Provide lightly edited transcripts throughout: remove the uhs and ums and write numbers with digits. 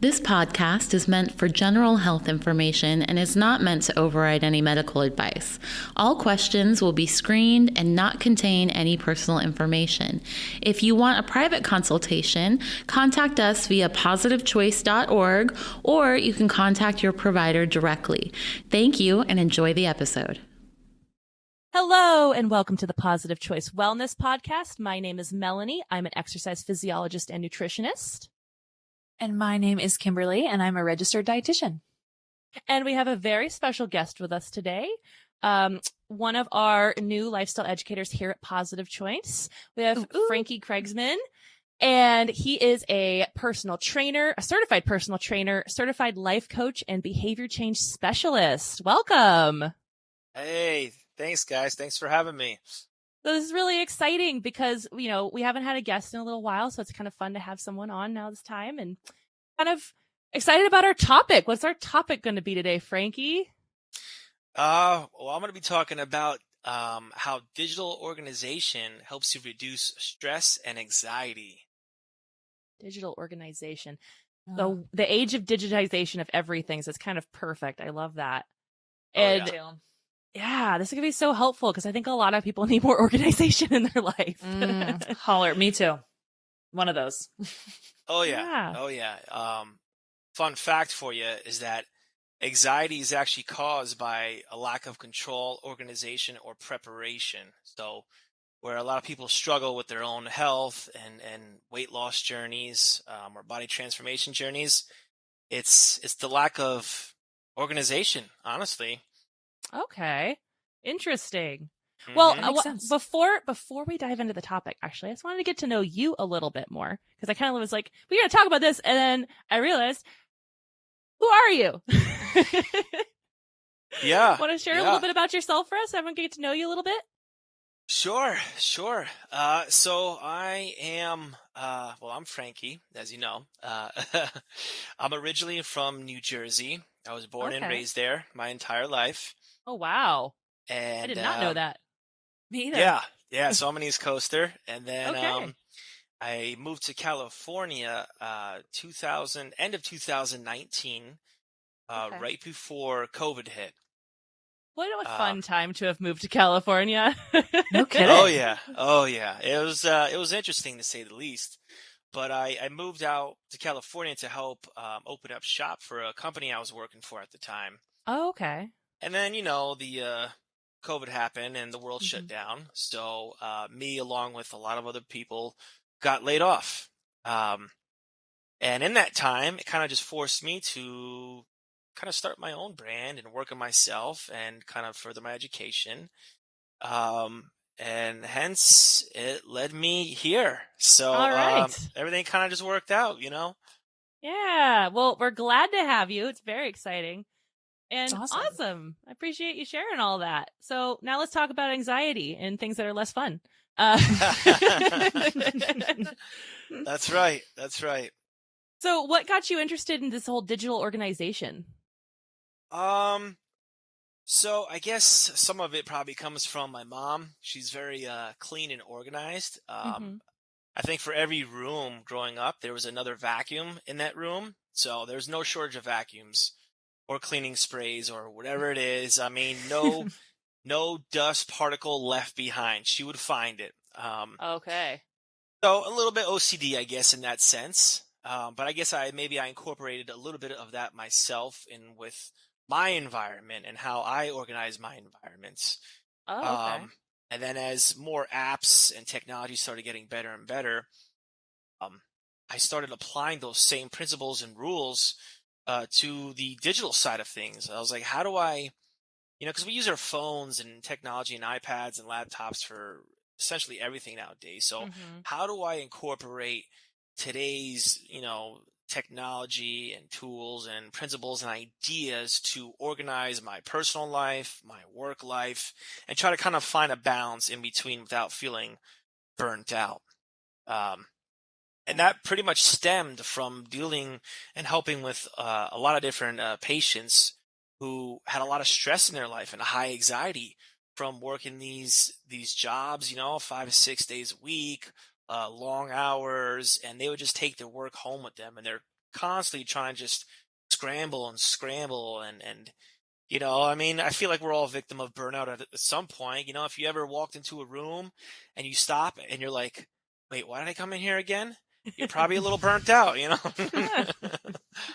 This podcast is meant for general health information and is not meant to override any medical advice. All questions will be screened and not contain any personal information. If you want a private consultation, contact us via positivechoice.org, or you can contact your provider directly. Thank you and enjoy the episode. Hello and welcome to the Positive Choice Wellness Podcast. My name is Melanie. I'm an exercise physiologist and nutritionist. And my name is Kimberly, and I'm a registered dietitian. And we have a very special guest with us today. One of our new lifestyle educators here at Positive Choice. We have Frankie Krygsman, and he is a personal trainer, a certified personal trainer, certified life coach, and behavior change specialist. Welcome. Hey, thanks guys. Thanks for having me. So this is really exciting because, we haven't had a guest in a little while, so it's kind of fun to have someone on now this time, and kind of excited about our topic. What's our topic going to be today, Frankie? Well, I'm going to be talking about how digital organization helps you reduce stress and anxiety. Digital organization. The age of digitization of everything, so it's kind of perfect. I love that. And yeah, this is going to be so helpful because I think a lot of people need more organization in their life. Holler. Me too. One of those. Oh, yeah. Oh, yeah. Fun fact for you is that anxiety is actually caused by a lack of control, organization, or preparation. So where a lot of people struggle with their own health and weight loss journeys or body transformation journeys, it's the lack of organization, honestly. Okay. Interesting. Mm-hmm. Well, before we dive into the topic, actually, I just wanted to get to know you a little bit more because I kind of was like, we're going to talk about this. And then I realized, who are you? Yeah. Want to share a little bit about yourself for us? I want to get to know you a little bit. Sure. So I am, I'm Frankie, as you know. I'm originally from New Jersey. I was born and raised there my entire life. Oh, wow. And I did not know that. Me either. Yeah. So I'm an East Coaster. And then I moved to California end of 2019, right before COVID hit. What a fun time to have moved to California. No kidding. Oh yeah. It was interesting to say the least. But I moved out to California to help open up shop for a company I was working for at the time. Oh, okay. And then, the COVID happened and the world shut down. So me, along with a lot of other people, got laid off. And in that time, it kind of just forced me to kind of start my own brand and work on myself and kind of further my education. And hence it led me here. So everything kind of just worked out, Yeah. Well, we're glad to have you. It's very exciting and awesome. I appreciate you sharing all that. So now let's talk about anxiety and things that are less fun. That's right. So what got you interested in this whole digital organization? So I guess some of it probably comes from my mom. She's very clean and organized. I think for every room growing up, there was another vacuum in that room. So there's no shortage of vacuums or cleaning sprays or whatever it is. I mean, no dust particle left behind. She would find it. Okay. So a little bit OCD, I guess, in that sense. But I guess I incorporated a little bit of that myself in with my environment and how I organize my environments. Oh, okay. And then as more apps and technology started getting better and better, I started applying those same principles and rules to the digital side of things. I was like, how do I, because we use our phones and technology and iPads and laptops for essentially everything nowadays. So how do I incorporate today's, technology and tools and principles and ideas to organize my personal life, my work life, and try to kind of find a balance in between without feeling burnt out. And that pretty much stemmed from dealing and helping with a lot of different patients who had a lot of stress in their life and high anxiety from working these jobs, 5 to 6 days a week, long hours, and they would just take their work home with them, and they're constantly trying to just scramble and I mean, I feel like we're all a victim of burnout at some point. If you ever walked into a room and you stop and you're like, wait, why did I come in here again? You're probably a little burnt out, That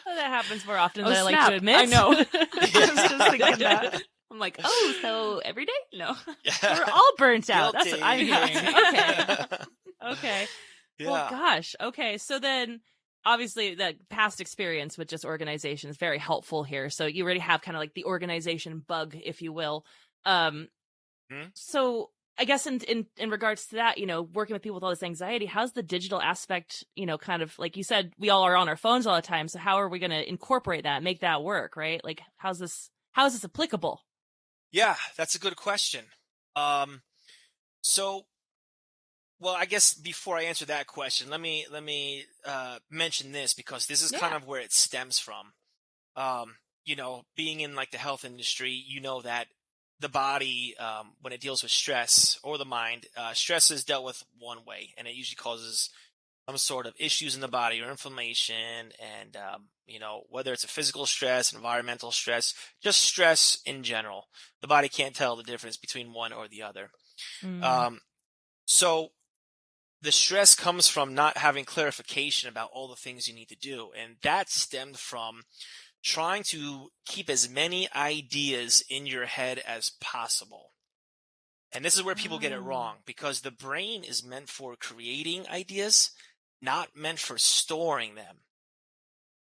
happens more often than I like snap. to admit. I know. I was just thinking that. I'm like, oh, so every day? No. We're all burnt out. That's what I'm Guilty. hearing. Okay. Yeah. Well, gosh. Okay. So then obviously the past experience with just organization is very helpful here. So you already have kind of like the organization bug, if you will. So I guess in regards to that, working with people with all this anxiety, how's the digital aspect, kind of like you said, we all are on our phones all the time. So how are we going to incorporate that, make that work, right? Like, how is this applicable? Yeah, that's a good question. So, well, I guess before I answer that question, let me mention this, because this is kind of where it stems from. Being in like the health industry, that the body, when it deals with stress, or the mind, stress is dealt with one way, and it usually causes some sort of issues in the body or inflammation, and whether it's a physical stress, environmental stress, just stress in general. The body can't tell the difference between one or the other. So the stress comes from not having clarification about all the things you need to do, and that stemmed from trying to keep as many ideas in your head as possible. And this is where people get it wrong, because the brain is meant for creating ideas, not meant for storing them.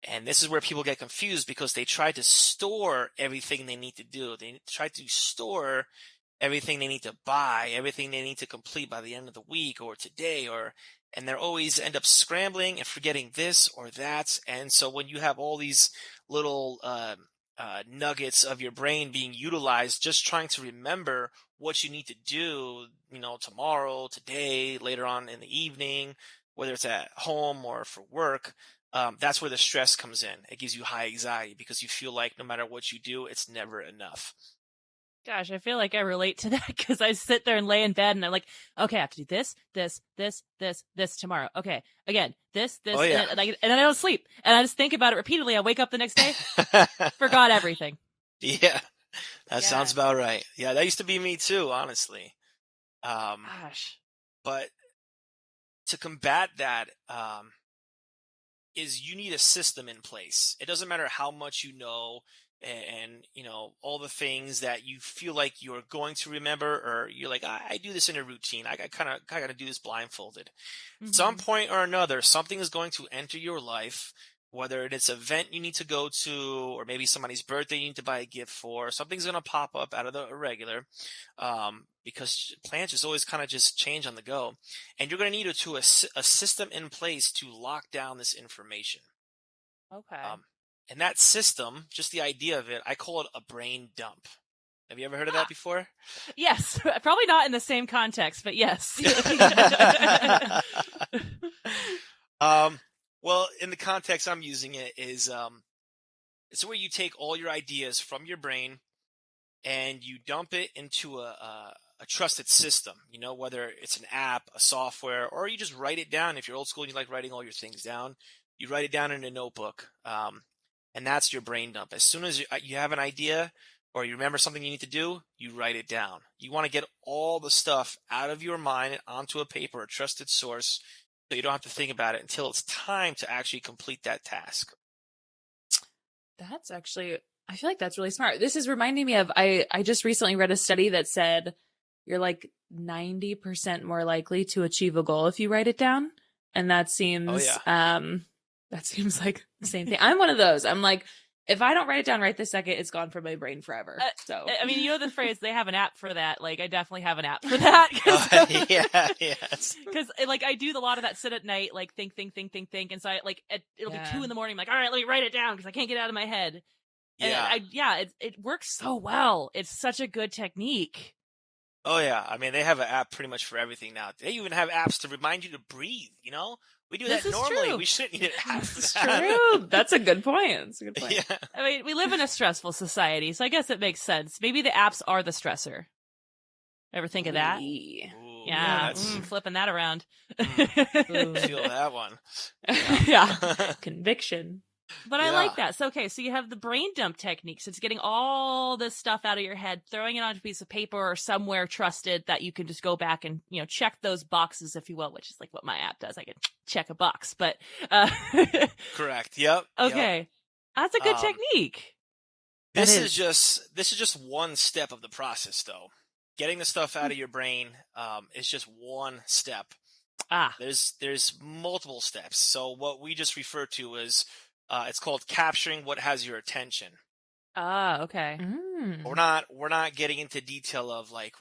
And this is where people get confused, because they try to store everything they need to do. They try to store everything they need to buy, everything they need to complete by the end of the week or today, and they always end up scrambling and forgetting this or that. And so when you have all these little nuggets of your brain being utilized, just trying to remember what you need to do, tomorrow, today, later on in the evening, whether it's at home or for work, that's where the stress comes in. It gives you high anxiety, because you feel like no matter what you do, it's never enough. Gosh, I feel like I relate to that, because I sit there and lay in bed and I'm like, okay, I have to do this tomorrow. Okay, again, this, Oh, yeah. and then I don't sleep. And I just think about it repeatedly. I wake up the next day, forgot everything. Yeah, that sounds about right. Yeah, that used to be me too, honestly. Gosh. But to combat that, is you need a system in place. It doesn't matter how much you know, and all the things that you feel like you're going to remember, or you're like, I do this in a routine. I got to do this blindfolded. Some point or another, something is going to enter your life, whether it's an event you need to go to, or maybe somebody's birthday you need to buy a gift for. Something's going to pop up out of the irregular, because plans just always kind of just change on the go. And you're going to need a system in place to lock down this information. Okay. And that system, just the idea of it, I call it a brain dump. Have you ever heard of that before? Yes. Probably not in the same context, but yes. Well, in the context I'm using it is, it's where you take all your ideas from your brain and you dump it into a trusted system, whether it's an app, a software, or you just write it down. If you're old school and you like writing all your things down, you write it down in a notebook. And that's your brain dump. As soon as you have an idea or you remember something you need to do, you write it down. You want to get all the stuff out of your mind and onto a paper, a trusted source, so you don't have to think about it until it's time to actually complete that task. That's actually, I feel like that's really smart. This is reminding me of, I just recently read a study that said you're like 90% more likely to achieve a goal if you write it down. And that seems, that seems like the same thing. I'm one of those. I'm like, if I don't write it down right this second, it's gone from my brain forever. So, I mean, the phrase, they have an app for that. Like, I definitely have an app for that. Yes. Because, like, I do a lot of that sit at night, like, think. And so it'll be 2 a.m. I'm like, all right, let me write it down because I can't get it out of my head. And it works so well. It's such a good technique. Oh, yeah. I mean, they have an app pretty much for everything now. They even have apps to remind you to breathe, We do that normally. True. We shouldn't need an app for that's that. true. That's a good point. Yeah. I mean, we live in a stressful society, so I guess it makes sense. Maybe the apps are the stressor. Ever think of that? Ooh, Yeah. Flipping that around. Feel that one. Yeah. Conviction. But I like that. So, okay, so you have the brain dump technique. So it's getting all this stuff out of your head, throwing it on a piece of paper or somewhere trusted that you can just go back and, check those boxes, if you will, which is like what my app does. I can check a box, but, Correct. Yep. Okay. Yep. That's a good technique. This is just one step of the process, though. Getting the stuff out of your brain is just one step. There's multiple steps. So what we just refer to is it's called capturing what has your attention. Okay. We're not getting into detail of like,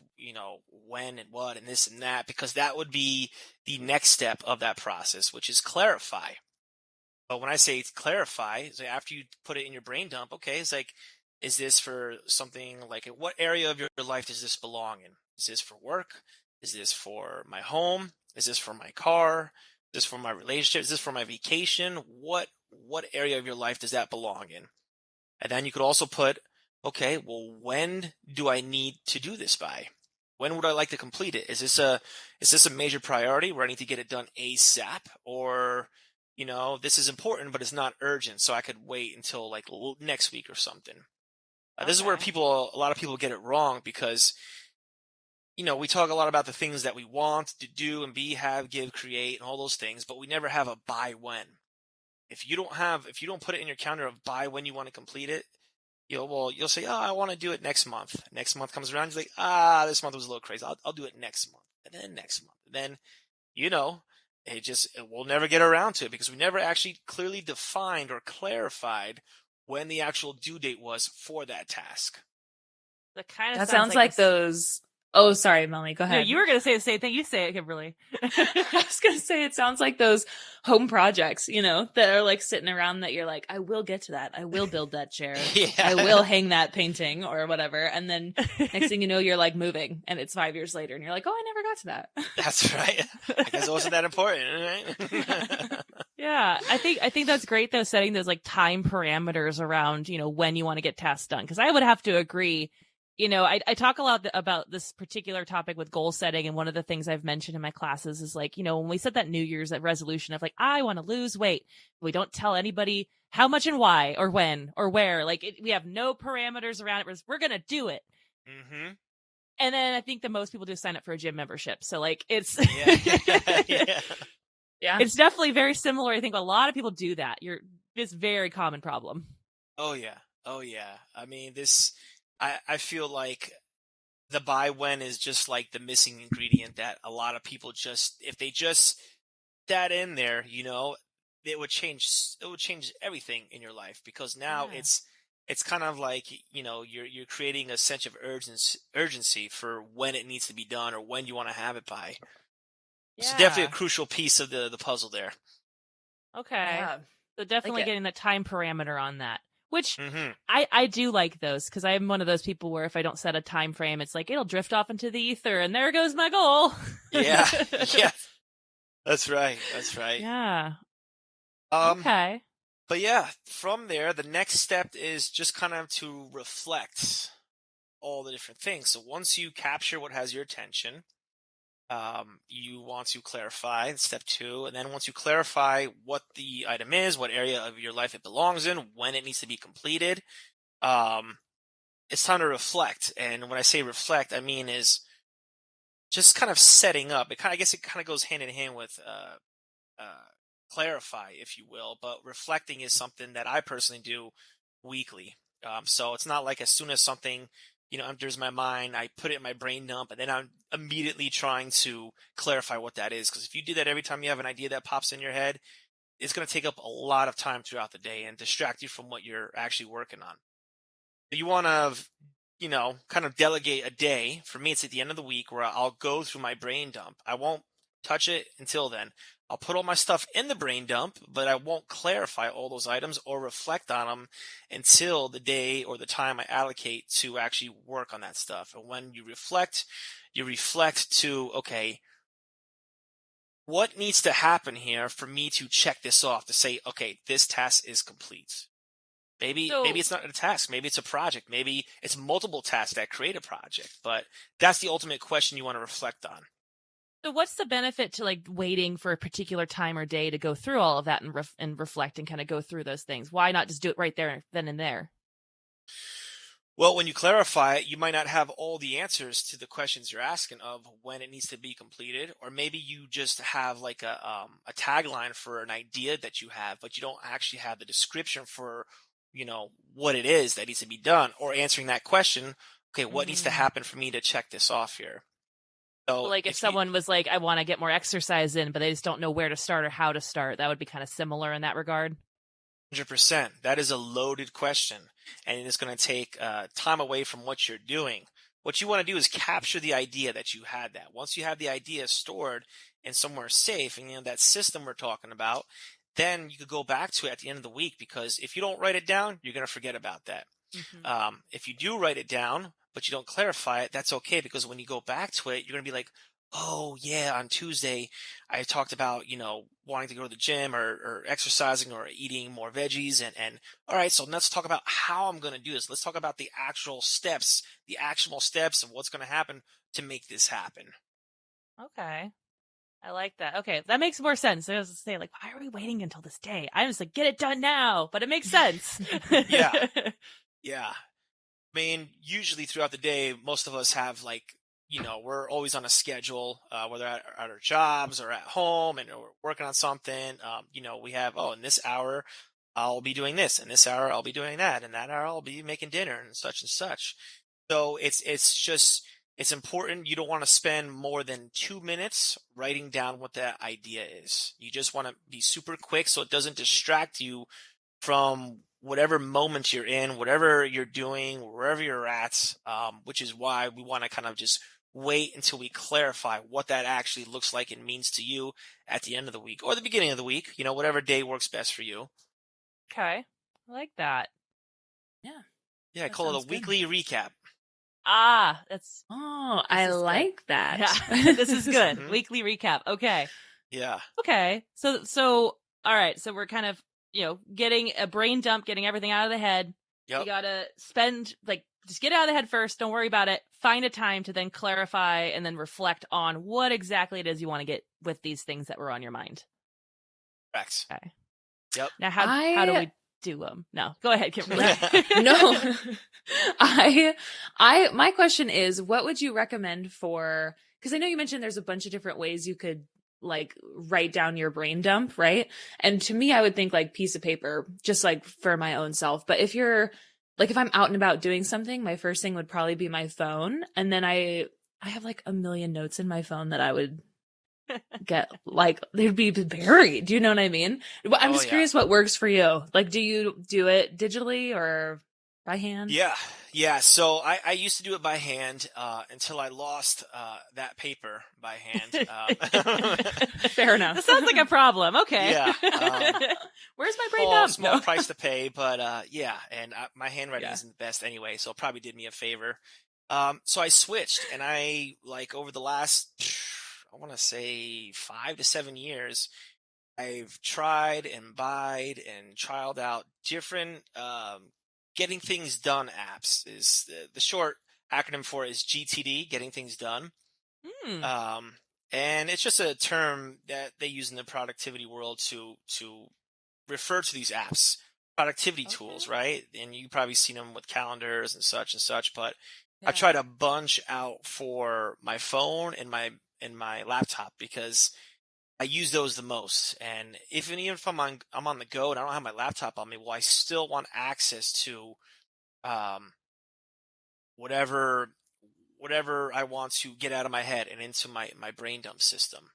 when and what and this and that, because that would be the next step of that process, which is clarify. But when I say clarify, so after you put it in your brain dump, okay, it's like, is this for something like, what area of your life does this belong in? Is this for work? Is this for my home? Is this for my car? Is this for my relationship? Is this for my vacation? What area of your life does that belong in? And then you could also put, okay, well, when do I need to do this by? When would I like to complete it? Is this a major priority where I need to get it done ASAP? Or, this is important, but it's not urgent, so I could wait until like next week or something. This is where a lot of people get it wrong because, we talk a lot about the things that we want to do and be, have, give, create, and all those things, but we never have a by when. If you don't put it in your calendar of by when you want to complete it, you'll say, oh, I want to do it next month. Next month comes around, you're like, this month was a little crazy. I'll do it next month, and then next month, and then, we'll never get around to it because we never actually clearly defined or clarified when the actual due date was for that task. That sounds like those. Oh, sorry, Melanie, go ahead. No, you were going to say the same thing. You say it, Kimberly. I was going to say, it sounds like those home projects, that are like sitting around that you're like, I will get to that. I will build that chair. Yeah. I will hang that painting or whatever. And then next thing you know, you're like moving and it's 5 years later and you're like, oh, I never got to that. That's right. I guess it wasn't that important, right? Yeah. I think that's great though, setting those like time parameters around, when you want to get tasks done. Cause I would have to agree. I talk a lot about this particular topic with goal setting. And one of the things I've mentioned in my classes is like, when we set that New Year's resolution of like, I want to lose weight, we don't tell anybody how much and why or when or where. Like we have no parameters around it. We're going to do it. Mm-hmm. And then I think that most people do sign up for a gym membership. So like it's, Yeah. It's definitely very similar. I think a lot of people do that. It's a very common problem. Oh yeah. I mean, I feel like the by when is just like the missing ingredient that a lot of people if they just that in there, it would change everything in your life because now it's kind of like, you're creating a sense of urgency for when it needs to be done or when you want to have it by. It's definitely a crucial piece of the puzzle there. Okay. Yeah. So definitely Like getting the time parameter on that. Which I do like those because I'm one of those people where if I don't set a time frame, it's like it'll drift off into the ether and there goes my goal. Yeah. That's right. Yeah. Okay. But yeah, from there, the next step is just kind of to reflect all the different things. So once you capture what has your attention, you want to clarify step 2. And then once you clarify what the item is, what area of your life it belongs in, when it needs to be completed, it's time to reflect. And when I say reflect, I mean is just kind of setting up. I guess it kind of goes hand in hand with clarify, if you will. But reflecting is something that I personally do weekly. So it's not like as soon as something enters my mind, I put it in my brain dump, and then I'm immediately trying to clarify what that is. Because if you do that every time you have an idea that pops in your head, it's going to take up a lot of time throughout the day and distract you from what you're actually working on. You want to, kind of delegate a day. For me, it's at the end of the week where I'll go through my brain dump. I won't touch it until then. I'll put all my stuff in the brain dump, but I won't clarify all those items or reflect on them until the day or the time I allocate to actually work on that stuff. And when you reflect to, okay, what needs to happen here for me to check this off to say, okay, this task is complete. Maybe it's not a task. Maybe it's a project. Maybe it's multiple tasks that create a project. But that's the ultimate question you want to reflect on. So what's the benefit to like waiting for a particular time or day to go through all of that and reflect and kind of go through those things? Why not just do it right there, then and there? Well, when you clarify it, you might not have all the answers to the questions you're asking of when it needs to be completed, or maybe you just have like a tagline for an idea that you have, but you don't actually have the description for, what it is that needs to be done, or answering that question. Okay, what needs to happen for me to check this off here? So Like if someone was like, I want to get more exercise in, but they just don't know where to start or how to start, that would be kind of similar in that regard. 100%. That is a loaded question, and it's going to take time away from what you're doing. What you want to do is capture the idea that you had that. Once you have the idea stored in somewhere safe, and that system we're talking about, then you could go back to it at the end of the week, because if you don't write it down, you're going to forget about that. If you do write it down, but you don't clarify it, that's okay, because when you go back to it, you're going to be like, oh yeah, on Tuesday, I talked about, wanting to go to the gym or exercising or eating more veggies. And all right, so let's talk about how I'm going to do this. Let's talk about the actual steps, the actionable steps of what's going to happen to make this happen. Okay. I like that. Okay. That makes more sense. I was to say, like, why are we waiting until this day? I'm just like, get it done now, but it makes sense. Yeah. Yeah. I mean, usually throughout the day, most of us have we're always on a schedule, whether at our jobs or at home, and we're working on something. We have, in this hour, I'll be doing this, and this hour I'll be doing that, and that hour I'll be making dinner and such and such. So it's important. You don't want to spend more than 2 minutes writing down what that idea is. You just want to be super quick so it doesn't distract you from whatever moment you're in, whatever you're doing, wherever you're at, which is why we want to kind of just wait until we clarify what that actually looks like and means to you at the end of the week or the beginning of the week, whatever day works best for you. Okay. I like that. Yeah. Yeah, I call it a weekly recap. That's... I like that. Yeah. This is good. Weekly recap. Okay. Yeah. Okay. So, all right. So we're kind of, getting a brain dump, getting everything out of the head. Yep. You gotta just get it out of the head first. Don't worry about it. Find a time to then clarify and then reflect on what exactly it is you want to get with these things that were on your mind. Correct. Okay. Yep. Now, how do we do them? No, go ahead, Kimberly. No, my question is, what would you recommend for, because I know you mentioned there's a bunch of different ways you could like write down your brain dump, right? And to me, I would think like piece of paper, just like for my own self. But if I'm out and about doing something, my first thing would probably be my phone. And then I have like a million notes in my phone that I would get, like, they'd be buried. Do you know what I mean? I'm just curious what works for you. Like, do you do it digitally or by hand? Yeah. So I used to do it by hand until I lost that paper by hand. Fair enough. That sounds like a problem. Okay. Yeah. Where's my brain dump? Small price to pay, but yeah. And my handwriting isn't the best anyway, so it probably did me a favor. So I switched, and over the last, I want to say 5 to 7 years, I've tried and trialed out different getting things done apps. Is the short acronym for is GTD, getting things done. And it's just a term that they use in the productivity world to refer to these apps, productivity tools, right? And you've probably seen them with calendars and such, but I tried a bunch out for my phone and my laptop because I use those the most. And even if I'm on the go and I don't have my laptop on me, well, I still want access to whatever I want to get out of my head and into my brain dump system.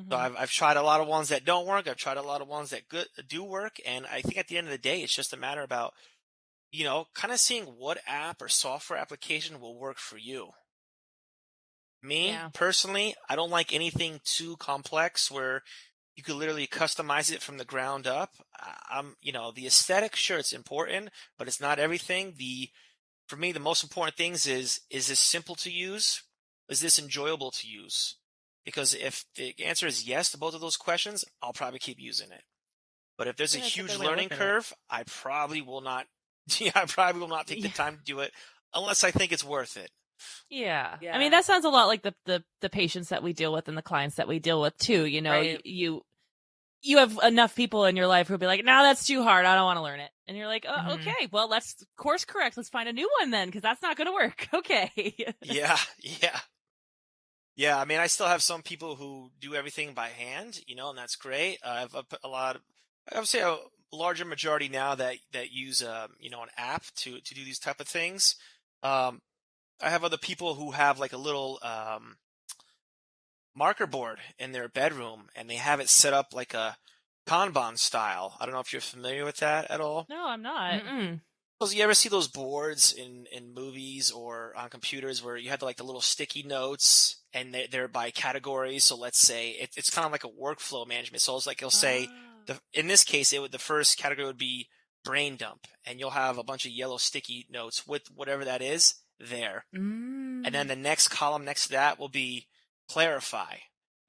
So I've tried a lot of ones that don't work. I've tried a lot of ones that do work. And I think at the end of the day, it's just a matter about, kind of seeing what app or software application will work for you. Me, personally, I don't like anything too complex where you could literally customize it from the ground up. The aesthetic, sure, it's important, but it's not everything. For me, the most important things is this simple to use? Is this enjoyable to use? Because if the answer is yes to both of those questions, I'll probably keep using it. But if there's a huge learning curve, I probably will not take the time to do it unless I think it's worth it. Yeah. Yeah. I mean, that sounds a lot like the patients that we deal with and the clients that we deal with too. You know, Right. you have enough people in your life who'll be like, no, that's too hard. I don't want to learn it. And you're like, oh, Mhm. okay, well, let's course correct. Let's find a new one then, because that's not going to work. Okay. Yeah, yeah. Yeah, I mean, I still have some people who do everything by hand, and that's great. I have I would say a larger majority now that use, an app to do these type of things. Um, I have other people who have like a little marker board in their bedroom, and they have it set up like a Kanban style. I don't know if you're familiar with that at all. No, I'm not. Mm-mm. Because you ever see those boards in movies or on computers where you have like the little sticky notes and they're by categories. So let's say it's kind of like a workflow management. So it's like you'll say in this case the first category would be brain dump, and you'll have a bunch of yellow sticky notes with whatever that is there. And then the next column next to that will be clarify.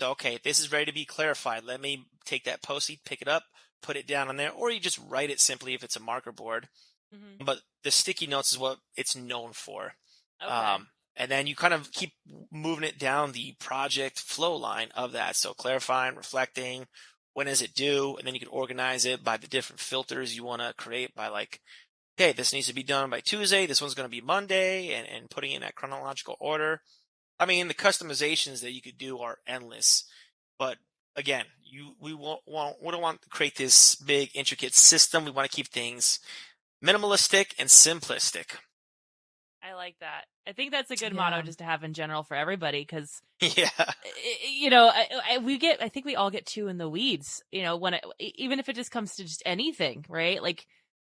So okay, this is ready to be clarified. Let me take that Post-it, pick it up, put it down on there, or you just write it simply if it's a marker board. Mm-hmm. But the sticky notes is what it's known for. Okay. And then you kind of keep moving it down the project flow line of that. So clarifying, reflecting, when is it due? And then you can organize it by the different filters you want to create by like, okay, this needs to be done by Tuesday. This one's going to be Monday, and putting in that chronological order. I mean, the customizations that you could do are endless. But again, we don't want to create this big, intricate system. We want to keep things minimalistic and simplistic. I like that. I think that's a good motto just to have in general for everybody, because Yeah. I think we all get too in the weeds, when even if it just comes to just anything, right? Like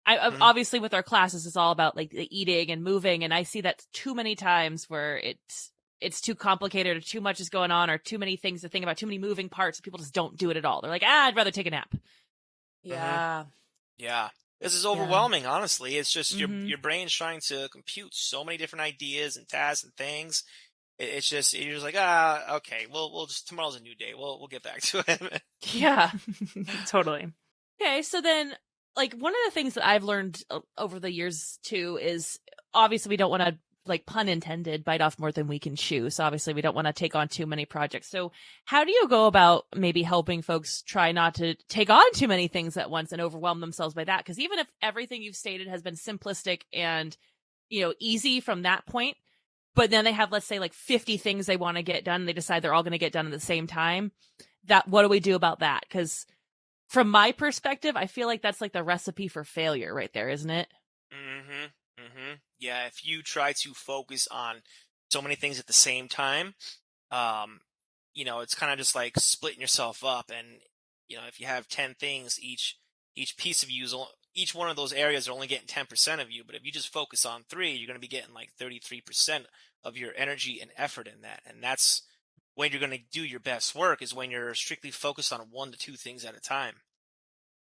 obviously with our classes, it's all about like the eating and moving. And I see that too many times where it's too complicated or too much is going on or too many things to think about, too many moving parts. People just don't do it at all. They're like, I'd rather take a nap. Yeah. Yeah. This is overwhelming, honestly. It's just your brain's trying to compute so many different ideas and tasks and things. It's just you're just like, okay, we'll just tomorrow's a new day. We'll get back to it. Yeah. Totally. Okay, so then like one of the things that I've learned over the years too is obviously we don't want to, like, pun intended, bite off more than we can chew. So obviously we don't want to take on too many projects. So how do you go about maybe helping folks try not to take on too many things at once and overwhelm themselves by that? Because even if everything you've stated has been simplistic and, easy from that point, but then they have, let's say, like 50 things they want to get done, and they decide they're all going to get done at the same time, what do we do about that? Because from my perspective, I feel like that's like the recipe for failure right there, isn't it? Yeah, if you try to focus on so many things at the same time, it's kind of just like splitting yourself up. And, if you have 10 things, each piece of you each one of those areas are only getting 10% of you. But if you just focus on 3, you're going to be getting like 33% of your energy and effort in that. And that's when you're going to do your best work, is when you're strictly focused on 1 to 2 things at a time.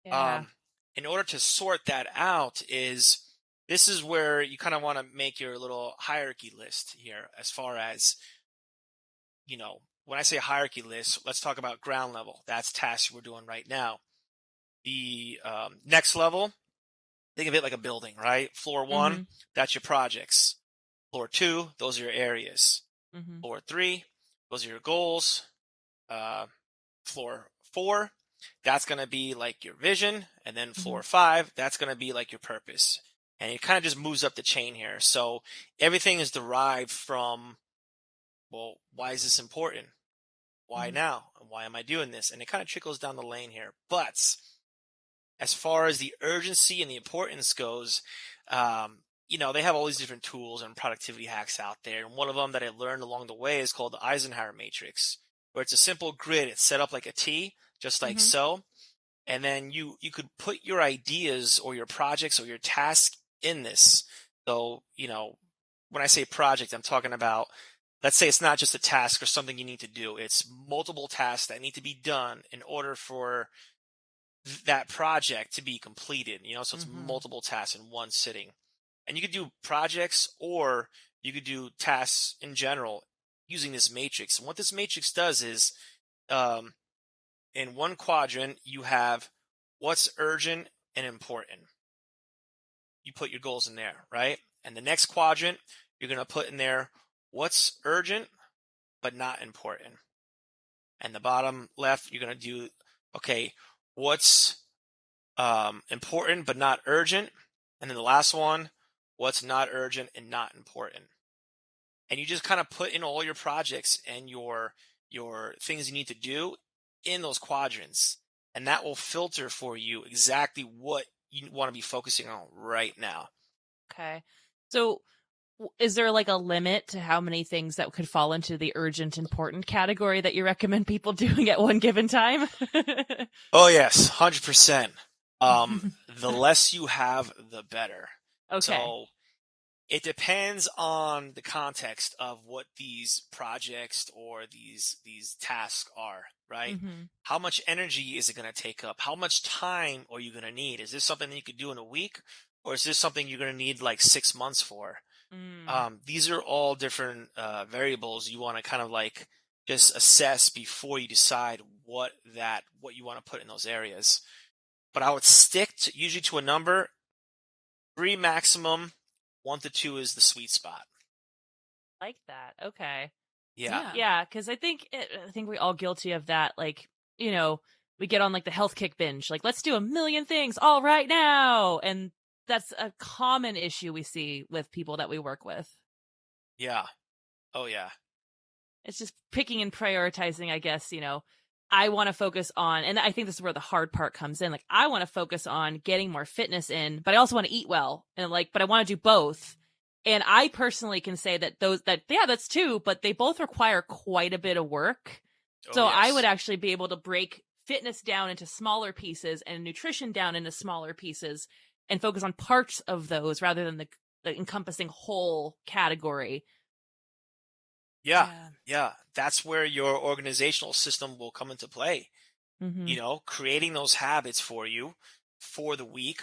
Yeah. In order to sort that out this is where you kind of want to make your little hierarchy list here, as far as, when I say hierarchy list, let's talk about ground level. That's tasks we're doing right now. The next level, think of it like a building, right? Floor 1, that's your projects. Floor 2, those are your areas. Floor 3, those are your goals. Floor 4, that's going to be like your vision. And then floor 5, that's going to be like your purpose. And it kind of just moves up the chain here. So everything is derived from, well, why is this important? Why now? And why am I doing this? And it kind of trickles down the lane here. But as far as the urgency and the importance goes, they have all these different tools and productivity hacks out there. And one of them that I learned along the way is called the Eisenhower Matrix, where it's a simple grid. It's set up like a T, just like so. And then you could put your ideas or your projects or your tasks in this. So, when I say project, I'm talking about, let's say it's not just a task or something you need to do. It's multiple tasks that need to be done in order for that project to be completed, so it's multiple tasks in one sitting. And you could do projects, or you could do tasks in general using this matrix. And what this matrix does is, in one quadrant, you have what's urgent and important. You put your goals in there, right? And the next quadrant, you're going to put in there what's urgent but not important. And the bottom left, you're going to do, okay, what's important but not urgent. And then the last one, what's not urgent and not important. And you just kind of put in all your projects and your things you need to do in those quadrants. And that will filter for you exactly what you want to be focusing on right now. Okay. So is there like a limit to how many things that could fall into the urgent important category that you recommend people doing at one given time? Oh, yes, 100%. The less you have, the better. Okay. So it depends on the context of what these projects or these tasks are, right? Mm-hmm. How much energy is it going to take up? How much time are you going to need? Is this something that you could do in a week, or is this something you're going to need like 6 months for? These are all different variables you want to kind of like just assess before you decide what you want to put in those areas. But I would stick usually to a number, 3 maximum. 1 to 2 is the sweet spot. Like that. Okay. Yeah. Yeah. Cause I think we're all guilty of that. Like, you know, we get on like the health kick binge, like, let's do 1 million things all right now. And that's a common issue we see with people that we work with. Yeah. Oh yeah. It's just picking and prioritizing, I guess, you know. I want to focus on, and I think this is where the hard part comes in. Like, I want to focus on getting more fitness in, but I also want to eat well. And like, but I want to do both. And I personally can say that that's two, but they both require quite a bit of work. Oh, so yes. I would actually be able to break fitness down into smaller pieces and nutrition down into smaller pieces and focus on parts of those rather than the encompassing whole category. Yeah. That's where your organizational system will come into play. Mm-hmm. You know, creating those habits for you for the week,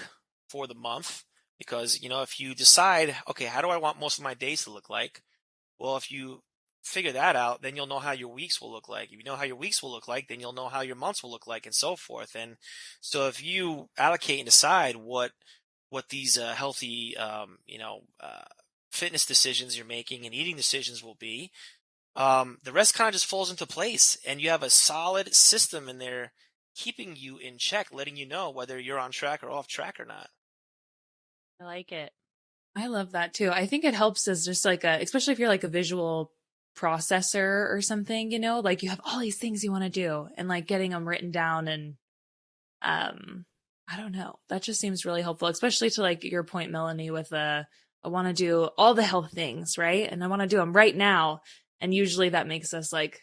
for the month. Because, you know, if you decide, okay, how do I want most of my days to look like? Well, if you figure that out, then you'll know how your weeks will look like. If you know how your weeks will look like, then you'll know how your months will look like, and so forth. And so if you allocate and decide what these healthy, fitness decisions you're making and eating decisions will be, the rest kind of just falls into place, and you have a solid system in there keeping you in check, letting you know whether you're on track or off track or not. I like it. I love that too. I think it helps as just like especially if you're like a visual processor or something, you know, like you have all these things you want to do and like getting them written down. And I don't know, that just seems really helpful, especially to like your point, Melanie, with I want to do all the health things, right? And I want to do them right now. And usually that makes us like,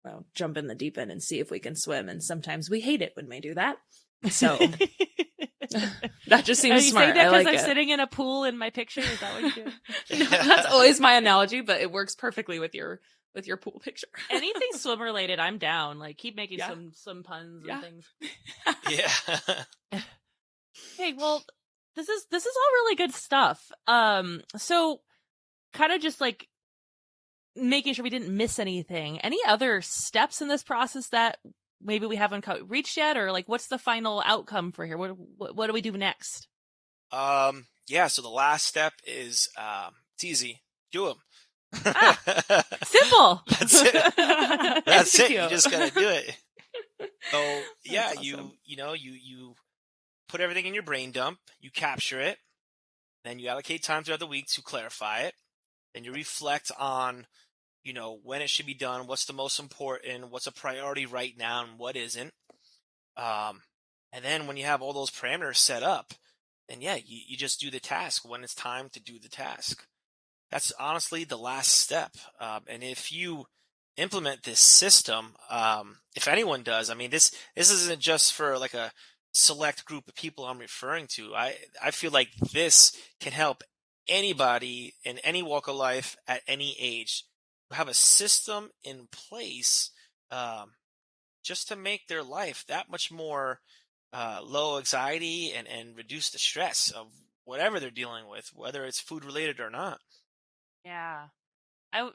well, jump in the deep end and see if we can swim. And sometimes we hate it when we do that. So that just seems smart. Say that I like I'm it. sitting in a pool in my picture. Is that what you do? No, that's always my analogy, but it works perfectly with your pool picture. Anything swim related, I'm down. Like, keep making some puns and things. Yeah. Hey, well, this is all really good stuff. So kind of just like making sure we didn't miss anything. Any other steps in this process that maybe we haven't reached yet, or like, what's the final outcome for here? What do we do next? So the last step is, it's easy. Do them. Simple. That's it. That's it. You just gotta do it. So yeah, awesome. you put everything in your brain dump, you capture it, then you allocate time throughout the week to clarify it. Then you reflect on, when it should be done, what's the most important, what's a priority right now, and what isn't. And then when you have all those parameters set up, then you just do the task when it's time to do the task. That's honestly the last step. And if you implement this system, if anyone does, I mean, this isn't just for like a select group of people I'm referring to. I feel like this can help anybody in any walk of life at any age have a system in place just to make their life that much more low anxiety and reduce the stress of whatever they're dealing with, whether it's food related or not. Yeah. I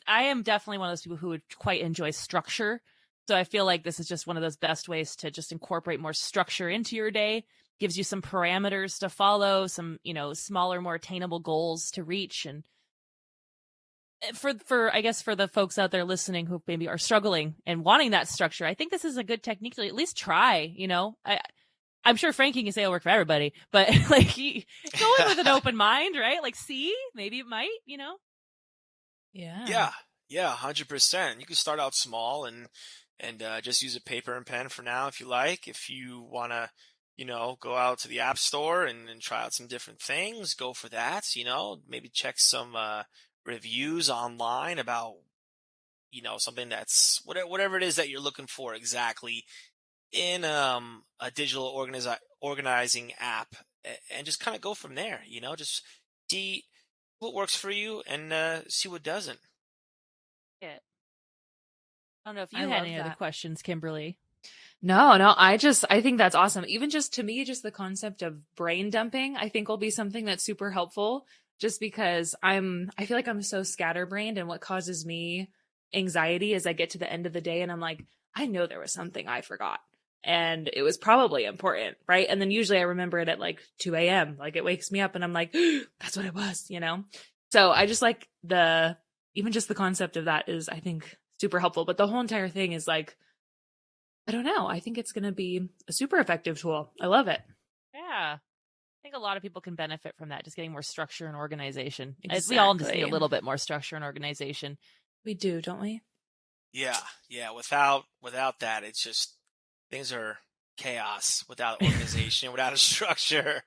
am definitely one of those people who would quite enjoy structure. So I feel like this is just one of those best ways to just incorporate more structure into your day. Gives you some parameters to follow, some, smaller, more attainable goals to reach. And for I guess for the folks out there listening who maybe are struggling and wanting that structure, I think this is a good technique to at least try. I'm sure Frankie can say it'll work for everybody, but like go in with an open mind, right? Like, see, maybe it might, Yeah. Yeah, 100%. You can start out small and just use a paper and pen for now if you like. If you want to, go out to the app store and try out some different things, go for that. Maybe check some reviews online about, something that's whatever it is that you're looking for exactly in a digital organizing app, and just kind of go from there. Just see what works for you and see what doesn't. I don't know if you I had love any other that. questions, Kimberly. No, I think that's awesome. Even just to me, just the concept of brain dumping, I think will be something that's super helpful, just because I feel like I'm so scatterbrained, and what causes me anxiety is I get to the end of the day and I'm like, I know there was something I forgot and it was probably important, right? And then usually I remember it at like 2 a.m. Like it wakes me up and I'm like, that's what it was, So I just like even just the concept of that is, I think, super helpful. But the whole entire thing is like, I don't know. I think it's going to be a super effective tool. I love it. Yeah. I think a lot of people can benefit from that, just getting more structure and organization. Exactly. We all just need a little bit more structure and organization. We do, don't we? Yeah. Without that, it's just things are chaos without organization, without a structure.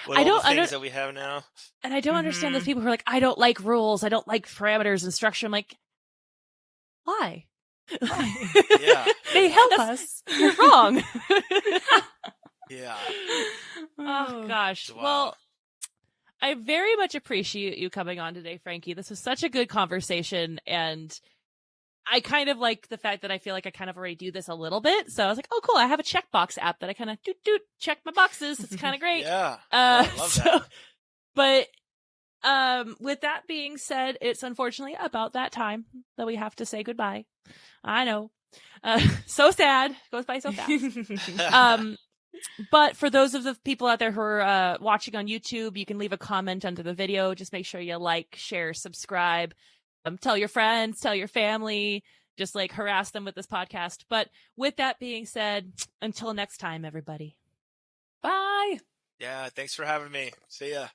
With all the things that we have now. And I don't understand those people who are like, I don't like rules, I don't like parameters and structure. I'm like, why? Yeah. They help us. You're wrong. Yeah. Oh gosh. Wow. Well, I very much appreciate you coming on today, Frankie. This was such a good conversation, and I kind of like the fact that I feel like I kind of already do this a little bit. So I was like, oh, cool. I have a checkbox app that I kind of check my boxes. It's kind of great. Yeah. I love that. But with that being said, it's unfortunately about that time that we have to say goodbye. I know. So sad. Goes by so fast. But for those of the people out there who are watching on YouTube, you can leave a comment under the video. Just make sure you like, share, subscribe. Tell your friends, tell your family, just like harass them with this podcast. But with that being said, until next time, everybody. Bye. Yeah. Thanks for having me. See ya.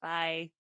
Bye.